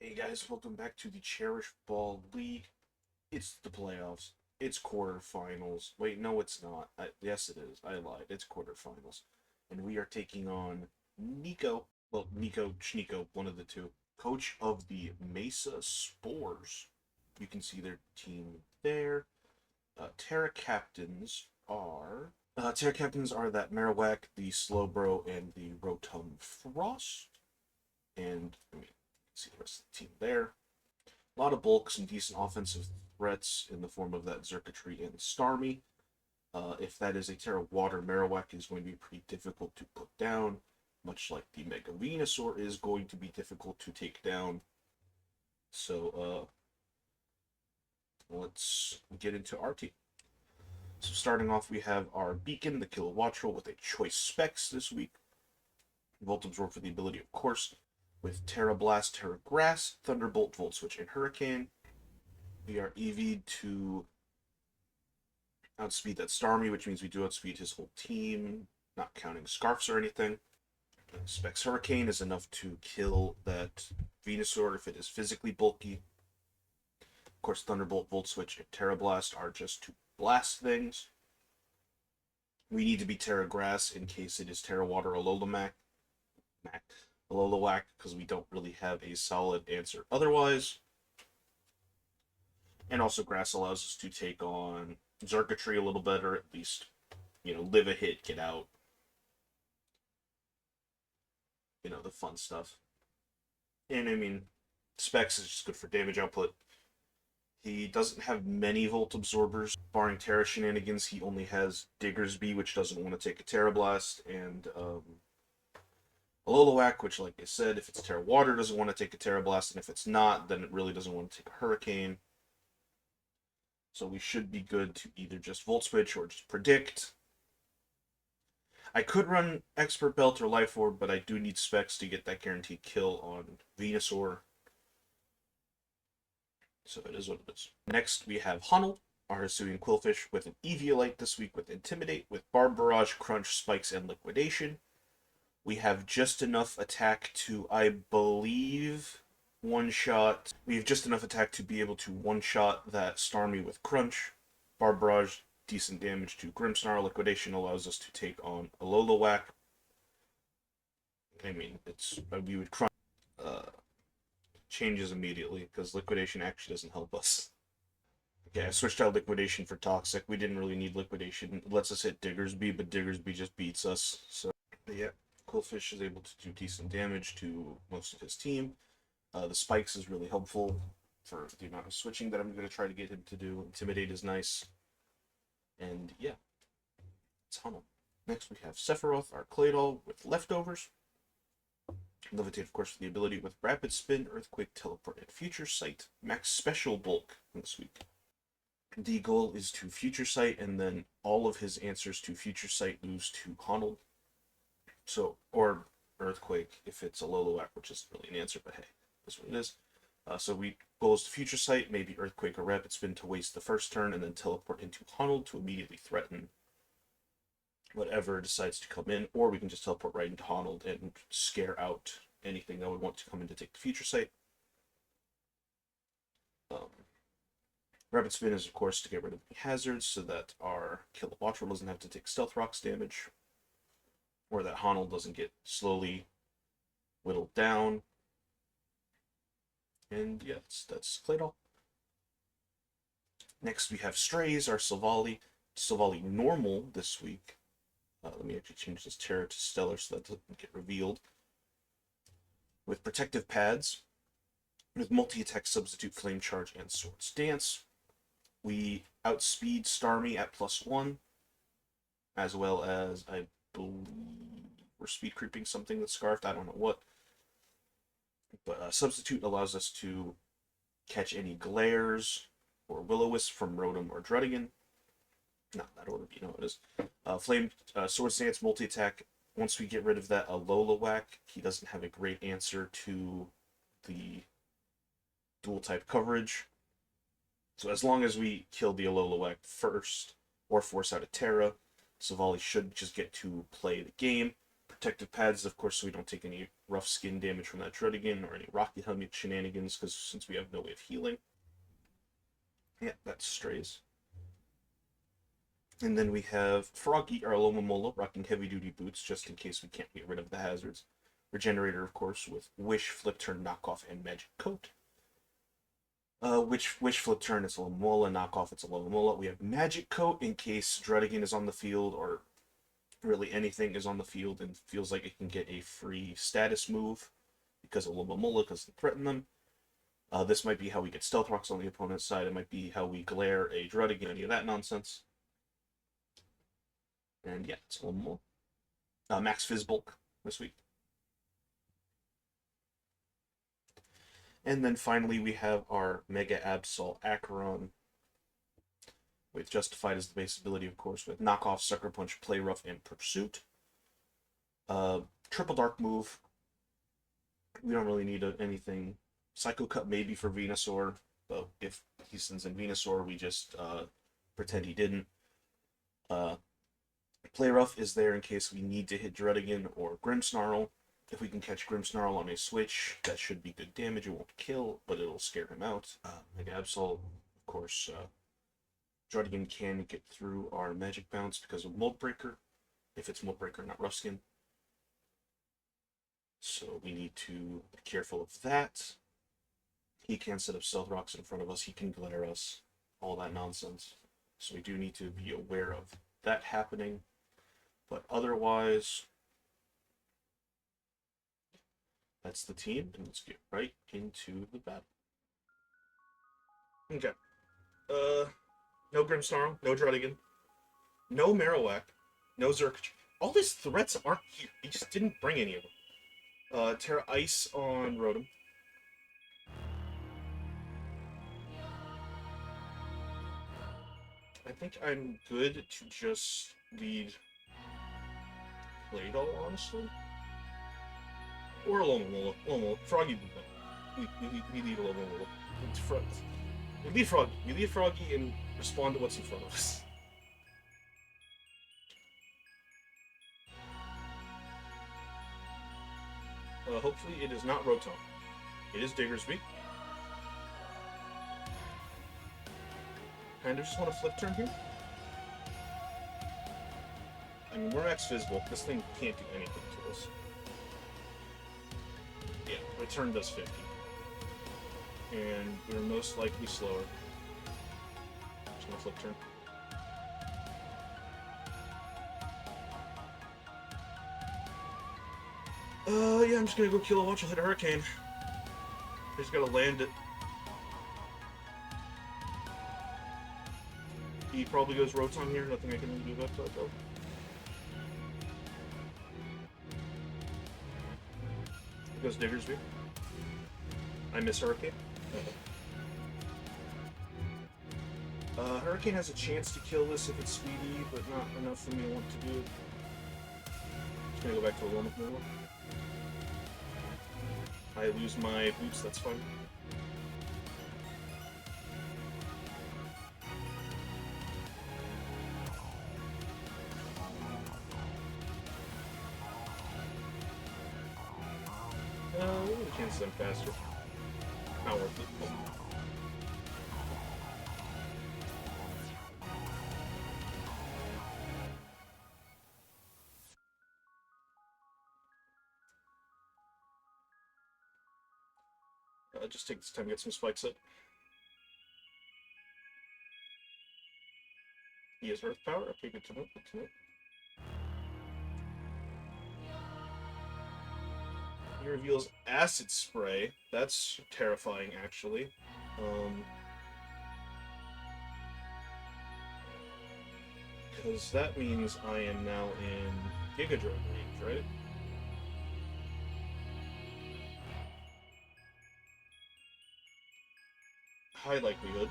Hey guys, welcome back to the Cherish Ball League. It's the playoffs. It's quarterfinals. Wait, no, it's not. Yes, it is. I lied. It's quarterfinals. And we are taking on Nico. Well, Nico, Shnico, one of the two. Coach of the Mesa Spores. You can see their team there. Terra captains are that Marowak, the Slowbro, and the Rotom Frost. And I mean, you can see the rest of the team there. A lot of bulk, some decent offensive threats in the form of that Xurkitree and Starmie. If that is a Terra Water, Marowak is going to be pretty difficult to put down, much like the Mega Venusaur is going to be difficult to take down. So let's get into our team. So starting off, we have our Beacon, the Kilowattrel, with a choice specs this week. Volt Absorb for the ability, of course, with Terra Blast, Terra Grass, Thunderbolt, Volt Switch, and Hurricane. We are EV'd to outspeed that Starmie, which means we do outspeed his whole team, not counting Scarfs or anything. Specs Hurricane is enough to kill that Venusaur if it is physically bulky. Of course, Thunderbolt, Volt Switch, and Terra Blast are just to blast things. We need to be Terra Grass in case it is Terra Water Alola Whack, because we don't really have a solid answer otherwise. And also Grass allows us to take on Xurkitree a little better, at least, live a hit, get out. The fun stuff. And I mean, Specs is just good for damage output. He doesn't have many Volt Absorbers. Barring Terra shenanigans, he only has Diggersby, which doesn't want to take a Terra Blast, and Alola, which, like I said, if it's Terra Water, doesn't want to take a Terra Blast, and if it's not, then it really doesn't want to take a Hurricane. So we should be good to either just Volt Switch or just Predict. I could run Expert Belt or Life Orb, but I do need Specs to get that guaranteed kill on Venusaur. So it is what it is. Next, we have Hunnel, our Hisuian Quillfish, with an Eviolite this week with Intimidate, with Barb Barrage, Crunch, Spikes, and Liquidation. We have just enough attack to, I believe, one-shot. We have just enough attack to be able to one-shot that Starmie with Crunch. Barb Barrage, decent damage to Grimmsnarl. Liquidation allows us to take on Alola. I mean, we would Crunch. Changes immediately, because Liquidation actually doesn't help us. Okay, I switched out Liquidation for Toxic. We didn't really need Liquidation. It lets us hit Diggersby, but Diggersby just beats us. So, yeah. Quillfish is able to do decent damage to most of his team. The Spikes is really helpful for the amount of switching that I'm going to try to get him to do. Intimidate is nice. And yeah, it's Hunnel. Next we have Sephiroth, our Claydol, with Leftovers. Levitate, of course, for the ability with Rapid Spin, Earthquake, Teleport, and Future Sight. Max Special Bulk this week. The goal is to Future Sight, and then all of his answers to Future Sight lose to Hunnel. So, or Earthquake if it's Alola, which isn't really an answer, but hey, that's what it is. So we goal is to Future Sight, maybe Earthquake or Rapid Spin to waste the first turn, and then teleport into Hunnel to immediately threaten whatever decides to come in, or we can just teleport right into Hunnel and scare out anything that would want to come in to take the Future Sight. Rapid Spin is, of course, to get rid of the hazards so that our Kilowattrel doesn't have to take Stealth Rocks damage, or that Hunnel doesn't get slowly whittled down. And yeah, that's Claydol. Next we have Strays, our Silvally. Silvally normal this week. Let me actually change this Terra to Stellar so that doesn't get revealed. With Protective Pads, with multi-attack, Substitute, Flame Charge, and Swords Dance. We outspeed Starmie at +1, as well as, I believe, we're speed creeping something that's Scarfed, I don't know what. But Substitute allows us to catch any Glares or Will-O-Wisp from Rotom or Druddigon. Not in that order, but you know what it is. Flame Swords Dance, multi-attack. Once we get rid of that Alola, he doesn't have a great answer to the dual-type coverage. So as long as we kill the Alola first, or force out a Terra, Silvally should just get to play the game. protective pads, of course, so we don't take any rough skin damage from that Druddigan or any rocket helmet shenanigans, because since we have no way of healing. Yeah, that strays. And then we have Froggy, our Alomomola, rocking heavy-duty boots, just in case we can't get rid of the hazards. Regenerator, of course, with Wish, Flip Turn, Knockoff, and Magic Coat. Wish Flip Turn, it's Alomomola. Knockoff, it's Alomomola. We have Magic Coat in case Druddigan is on the field, or really anything is on the field and feels like it can get a free status move because of Alomomola, because they threaten them. This might be how we get Stealth Rocks on the opponent's side. It might be how we glare a Druddigan, any of that nonsense. And yeah, it's a little more. Max Fizz Bulk this week. And then finally we have our Mega Absol Acheron with Justified as the base ability, of course, with Knockoff, Sucker Punch, Play Rough, and Pursuit. Triple Dark move. We don't really need anything. Psycho Cut maybe for Venusaur, but if he sends in Venusaur, we just pretend he didn't. Play Rough is there in case we need to hit Druddigan or Grimmsnarl. If we can catch Grimmsnarl on a switch, that should be good damage. It won't kill, but it'll scare him out. Mega Absol, of course, Druddigan can get through our Magic Bounce because of Mold Breaker, if it's Mold Breaker, not Rough-Skin. So we need to be careful of that. He can set up Stealth Rocks in front of us, he can glare us, all that nonsense. So we do need to be aware of that happening. But otherwise, that's the team, and let's get right into the battle. Okay. No Grimmsnarl, no Druddigan, no Marowak, no Zerk. All these threats aren't here. He just didn't bring any of them. Terra Ice on Rotom. I think I'm good to just lead Play-Doh, honestly. Or Alomomola. Alomomola. Froggy did that. We lead Alomomola. We lead Froggy. We lead Froggy and respond to what's in front of us. Hopefully it is not Rotom. It is Diggersby. Kind of just want to flip turn here. I mean, we're max Fizzball. This thing can't do anything to us. Yeah, return does 50. And we're most likely slower. Just gonna flip turn. Yeah, I'm just gonna go Kilowatch. I'll hit a Hurricane. I just gotta land it. He probably goes Rotom here. Nothing I can really do about that, though. He goes Diggersby. I miss Hurricane. Hurricane has a chance to kill this if it's speedy, but not enough for me to want to do it. Just gonna go back to Alomomola. I lose my boots, that's fine. What are the chances I'm faster? Not worth it. Just take this time to get some spikes up. He has Earth Power. Okay, good to know. Good to know. He reveals Acid Spray. That's terrifying, actually. Because that means I am now in Giga Drone range, right? High likelihood.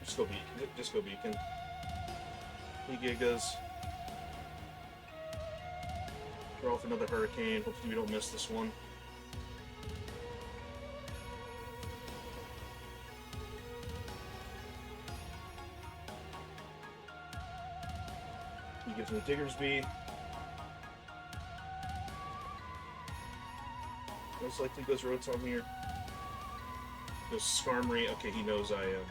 Disco Beacon. Disco Beacon. He Gigas. Draw off another Hurricane. Hopefully we don't miss this one. me Diggersby. Most likely goes Rotom here. Goes Skarmory. Okay, he knows I am.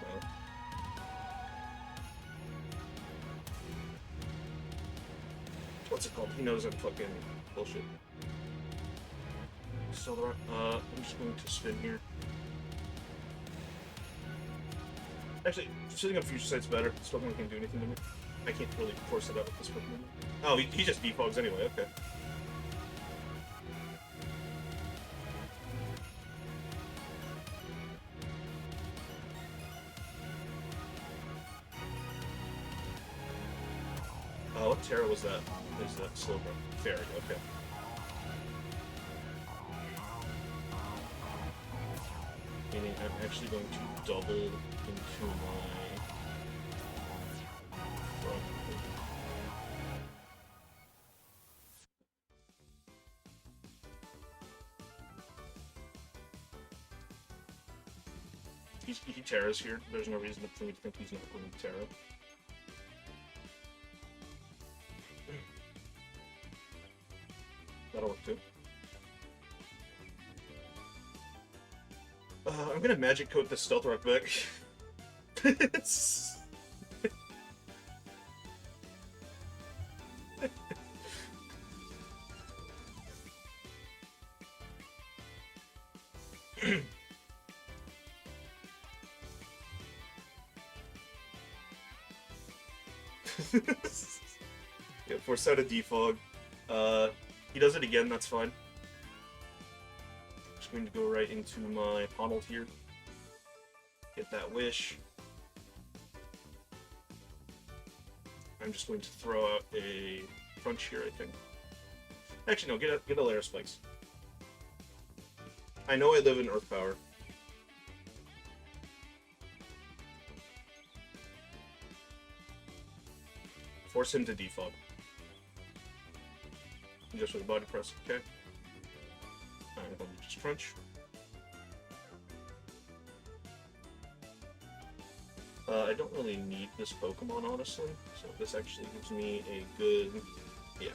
What's it called? He knows I'm fucking bullshit. Still the rock. I'm just going to spin here. Actually, sitting on Future Sight's better. This Pokemon can't do anything to me. I can't really force it out with this Pokemon. Oh, he just defogs anyway, okay. What Terra was that? Is that Slowbro? Fairy, okay. Meaning I'm actually going to double into my... He Terra's here. There's no reason for me to think he's not going to Terra. That'll work too. I'm gonna Magic Coat this Stealth Rock back. Yeah, force out a defog. He does it again, that's fine. Just going to go right into my Honnold here. Get that Wish. I'm just going to throw out a Crunch here, I think. Actually, no, get a layer of Spikes. I know I live in Earth Power. Force him to defog. Just with a body press, okay. I'm going to just Crunch. I don't really need this Pokemon, honestly, so this actually gives me a good... yeah.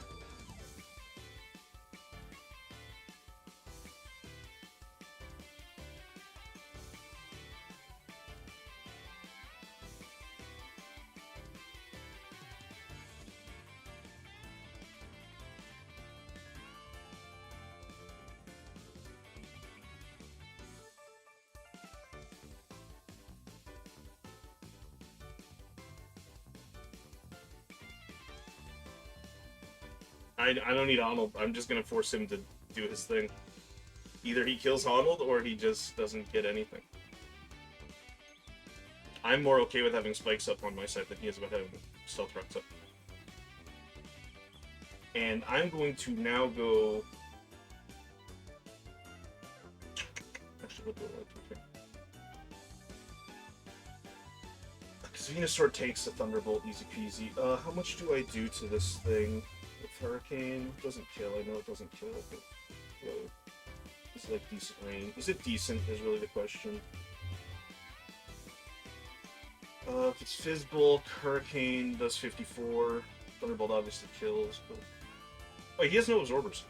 I don't need Honnold. I'm just gonna force him to do his thing. Either he kills Honnold or he just doesn't get anything. I'm more okay with having Spikes up on my side than he is about having Stealth Rocks up. And I'm going to now go... Actually, what do I like to do? Because Venusaur takes the Thunderbolt, easy peasy. How much do I do to this thing? With Hurricane, doesn't kill, I know it doesn't kill, but is it like decent range? Is it decent is really the question. If it's Fizzbolt, Hurricane does 54, Thunderbolt obviously kills, but... Oh, he has no absorbers.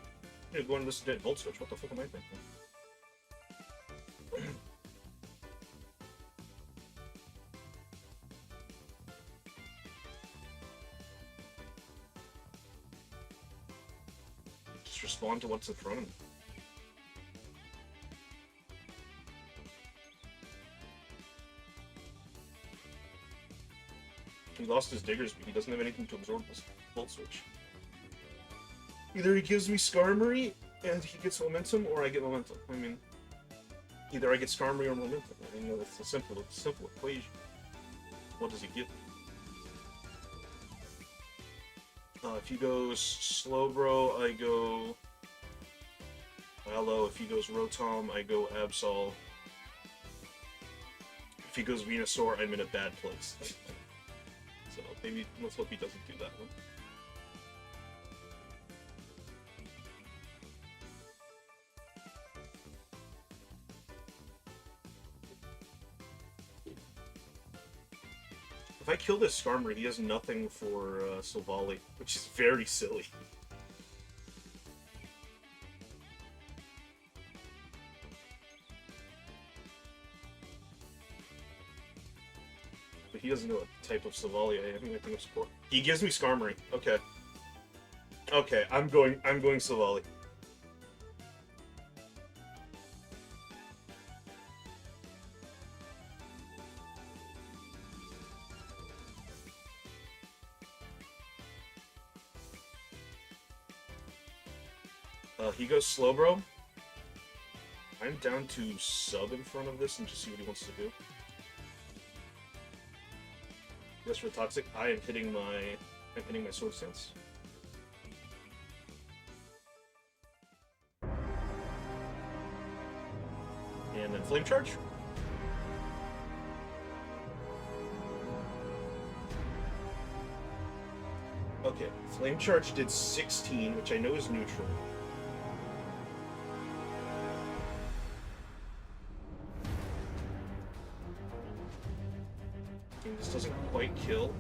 I'm gonna go into this dead Volt Switch, what the fuck am I thinking? Respond to what's in front of him. He lost his Diggersby. He doesn't have anything to absorb this Volt Switch. Either he gives me Skarmory and he gets momentum, or I get momentum. I mean, either I get Skarmory or momentum. I mean, it's a simple equation. What does he get? If he goes Slowbro, I go Mallow. If he goes Rotom, I go Absol. If he goes Venusaur, I'm in a bad place. So maybe let's hope he doesn't do that one. If I kill this Skarmory, he has nothing for Silvally, which is very silly. But he doesn't know what type of Silvally I have. I think of Spore. He gives me Skarmory. Okay. Okay, I'm going Silvally. He goes Slowbro. I'm down to sub in front of this and just see what he wants to do. Yes, for Toxic, I'm hitting my Sword Stance. And then Flame Charge. Okay, Flame Charge did 16, which I know is neutral. This doesn't quite kill.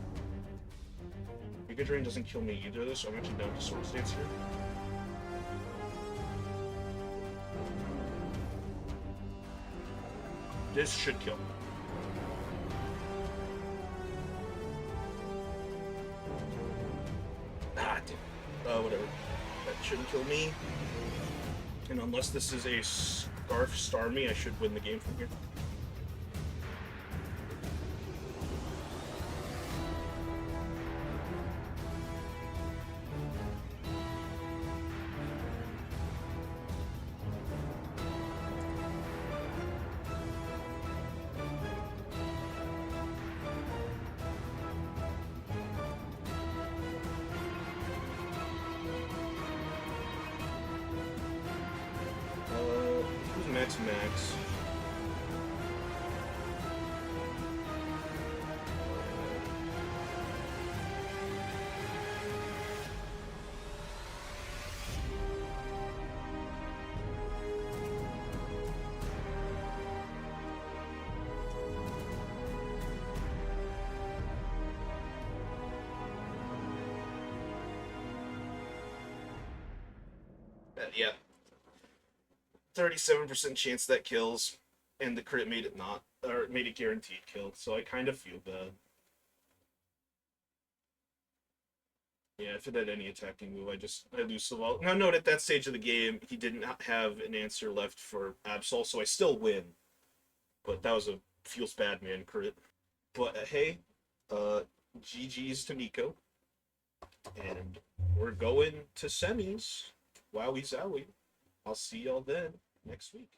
Mega Drain doesn't kill me either, so I'm actually down to Sword Stance here. This should kill. Ah, damn. Whatever. That shouldn't kill me. And unless this is a Scarf Starmie, I should win the game from here. Max. Yeah. 37% chance that kills, and the crit made it not, or made it guaranteed kill, so I kind of feel bad. Yeah, if it had any attacking move, I lose Silvally. Now note, at that stage of the game, he didn't have an answer left for Absol, so I still win. But that was a feels bad man crit. But hey, GG's to Nico. And we're going to semis. Wowie zowie. I'll see y'all then next week.